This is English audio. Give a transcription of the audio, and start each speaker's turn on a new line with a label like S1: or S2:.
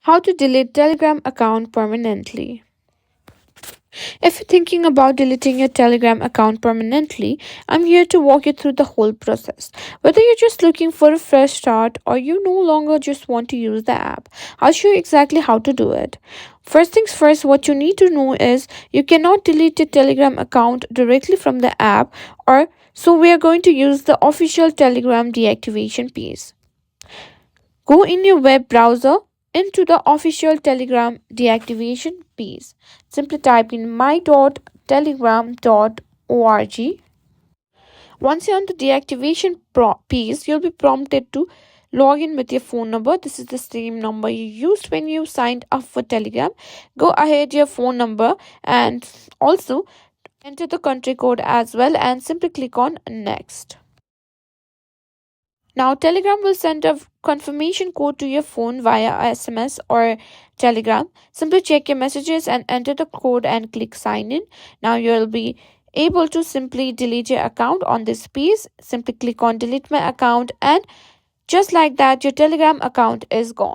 S1: How to delete Telegram account permanently. If you're thinking about deleting your Telegram account permanently, I'm here to walk you through the whole process. Whether you're just looking for a fresh start or you no longer just want to use the app, I'll show you exactly how to do it. First things first, what you need to know is you cannot delete your Telegram account directly from the app, or so we are going to use the official Telegram deactivation piece. Go in your web browser into the official Telegram deactivation piece. Simply type in my.telegram.org. Once you're on the deactivation piece, you'll be prompted to log in with your phone number. This is the same number you used when you signed up for Telegram. Go ahead your phone number and also enter the country code as well and simply click on next. Now, Telegram will send a confirmation code to your phone via SMS or Telegram. Simply check your messages and enter the code and click sign in. Now, you'll be able to simply delete your account on this piece. Simply click on delete my account, and just like that, your Telegram account is gone.